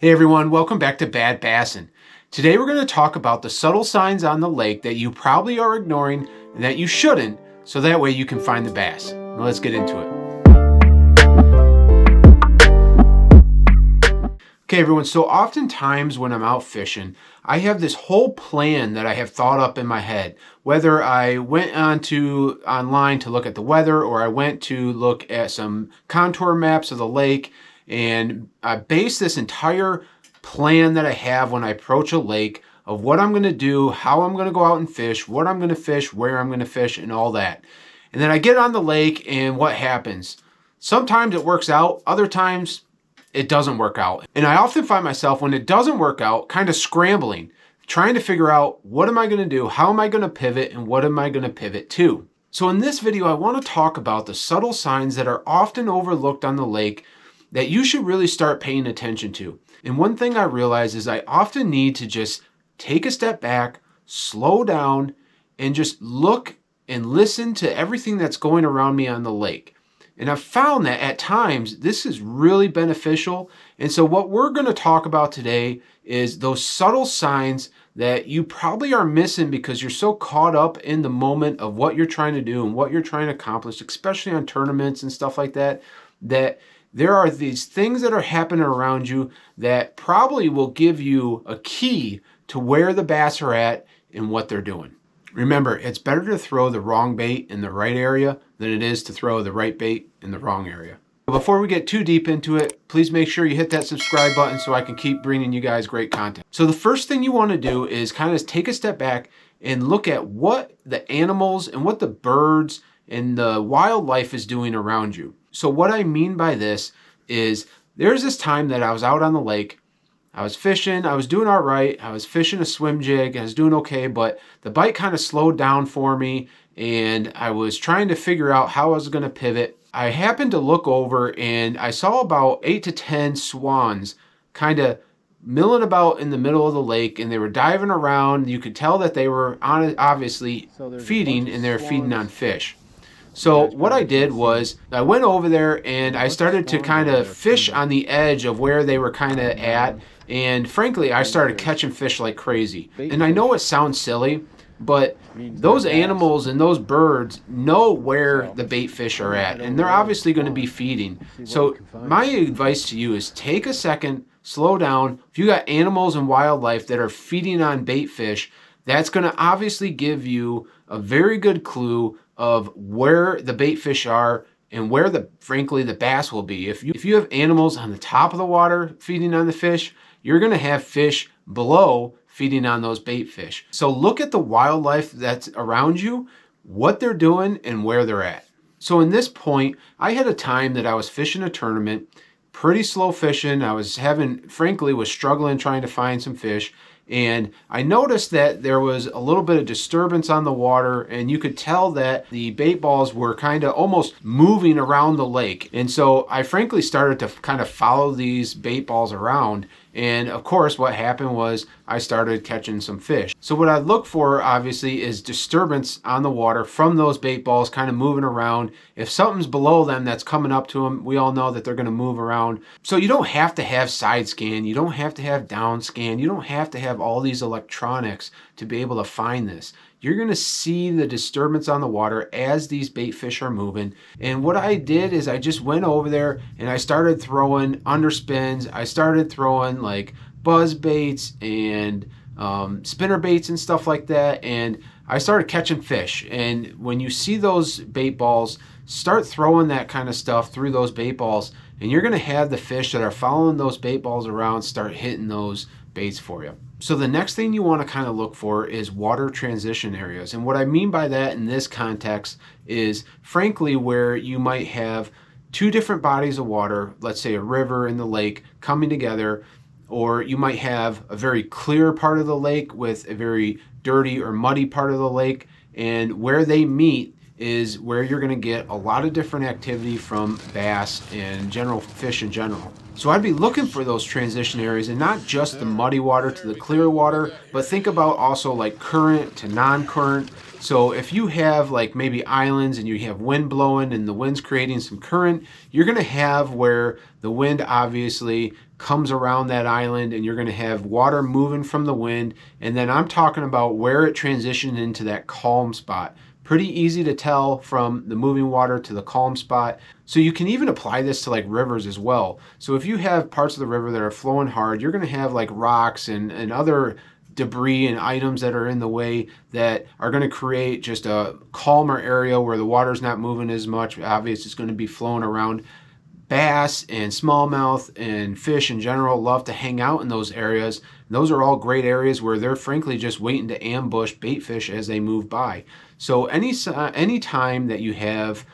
Hey everyone, welcome back to Bad Bassin'. Today we're going to talk about the subtle signs on the lake that you probably are ignoring and that you shouldn't, so that way you can find the bass. Now let's get into it. Okay everyone, so oftentimes when I'm out fishing, I have this whole plan that I have thought up in my head. Whether I went online to look at the weather, or I went to look at some contour maps of the lake, and I base this entire plan that I have when I approach a lake of what I'm going to do, how I'm going to go out and fish, what I'm going to fish, where I'm going to fish, and all that. And then I get on the lake, and what happens? Sometimes it works out, other times it doesn't work out. And I often find myself, when it doesn't work out, kind of scrambling, trying to figure out what am I going to do, how am I going to pivot, and what am I going to pivot to. So in this video, I want to talk about the subtle signs that are often overlooked on the lake that you should really start paying attention to. And one thing I realize is I often need to just take a step back, slow down, and just look and listen to everything that's going around me on the lake. And I've found that at times this is really beneficial. And so what we're going to talk about today is those subtle signs that you probably are missing because you're so caught up in the moment of what you're trying to do and what you're trying to accomplish, especially on tournaments and stuff like that, that there are these things that are happening around you that probably will give you a key to where the bass are at and what they're doing. Remember, it's better to throw the wrong bait in the right area than it is to throw the right bait in the wrong area. Before we get too deep into it, please make sure you hit that subscribe button so I can keep bringing you guys great content. So the first thing you want to do is kind of take a step back and look at what the animals and what the birds and the wildlife is doing around you. So what I mean by this is there's this time that I was out on the lake. I was fishing, I was doing all right. I was fishing a swim jig, I was doing okay, but the bite kind of slowed down for me and I was trying to figure out how I was going to pivot. I happened to look over and I saw about 8 to 10 swans kind of milling about in the middle of the lake, and they were diving around. You could tell that they were obviously feeding, and they were feeding on fish. So what I did was I went over there and I started to kind of fish on the edge of where they were kind of at. And frankly, I started catching fish like crazy. And I know it sounds silly, but those animals and those birds know where the bait fish are at, and they're obviously going to be feeding. So my advice to you is take a second, slow down. If you got animals and wildlife that are feeding on bait fish, that's going to obviously give you a very good clue of where the bait fish are and where frankly the bass will be. If you have animals on the top of the water feeding on the fish, you're going to have fish below feeding on those bait fish. So look at the wildlife that's around you, what they're doing, and where they're at. So in this point, I had a time that I was fishing a tournament, pretty slow fishing. I was struggling trying to find some fish. And I noticed that there was a little bit of disturbance on the water, and you could tell that the bait balls were kind of almost moving around the lake. And so I frankly started to kind of follow these bait balls around. And of course, what happened was I started catching some fish. So what I look for, obviously, is disturbance on the water from those bait balls kind of moving around. If something's below them that's coming up to them, we all know that they're going to move around. So you don't have to have side scan. You don't have to have down scan. You don't have to have all these electronics to be able to find this. You're going to see the disturbance on the water as these bait fish are moving. And what I did is I just went over there and I started throwing underspins. I started throwing like buzz baits and spinner baits and stuff like that. And I started catching fish. And when you see those bait balls, start throwing that kind of stuff through those bait balls, and you're going to have the fish that are following those bait balls around start hitting those baits for you. So the next thing you want to kind of look for is water transition areas. And what I mean by that in this context is frankly where you might have two different bodies of water, let's say a river and the lake coming together, or you might have a very clear part of the lake with a very dirty or muddy part of the lake, and where they meet is where you're going to get a lot of different activity from bass and general fish in general. So I'd be looking for those transition areas, and not just the muddy water to the clear water, but think about also like current to non-current. So if you have like maybe islands and you have wind blowing and the wind's creating some current, you're going to have where the wind obviously comes around that island and you're going to have water moving from the wind. And then I'm talking about where it transitioned into that calm spot. Pretty easy to tell from the moving water to the calm spot. So you can even apply this to like rivers as well. So if you have parts of the river that are flowing hard, you're going to have like rocks and other debris and items that are in the way that are going to create just a calmer area where the water's not moving as much. Obviously, it's going to be flowing around. Bass and smallmouth and fish in general love to hang out in those areas. And those are all great areas where they're frankly just waiting to ambush baitfish as they move by. So any time that you have,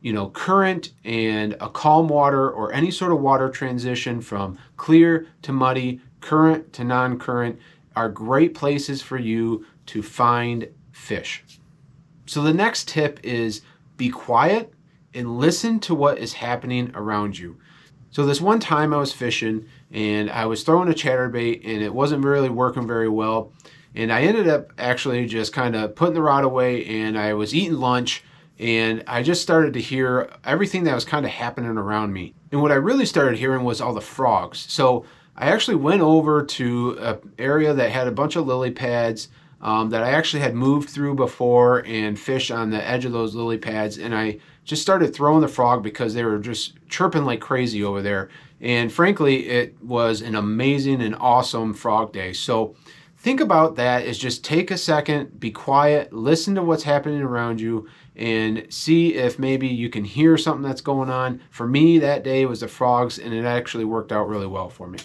you know, current and a calm water or any sort of water transition from clear to muddy, current to non-current, are great places for you to find fish. So the next tip is be quiet and listen to what is happening around you. So this one time I was fishing and I was throwing a chatterbait and it wasn't really working very well. And I ended up actually just kind of putting the rod away and I was eating lunch and I just started to hear everything that was kind of happening around me. And what I really started hearing was all the frogs. So I actually went over to an area that had a bunch of lily pads that I actually had moved through before and fished on the edge of those lily pads. And I just started throwing the frog because they were just chirping like crazy over there. And frankly, it was an amazing and awesome frog day. So think about that, is just take a second, be quiet, listen to what's happening around you, and see if maybe you can hear something that's going on. For me, that day was the frogs, and it actually worked out really well for me.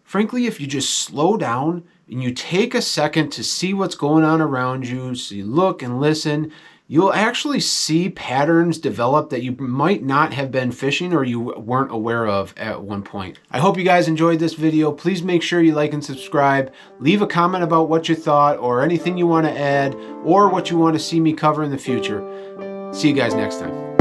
Frankly, if you just slow down and you take a second to see what's going on around you, so you look and listen, you'll actually see patterns develop that you might not have been fishing or you weren't aware of at one point. I hope you guys enjoyed this video. Please make sure you like and subscribe. Leave a comment about what you thought or anything you want to add or what you want to see me cover in the future. See you guys next time.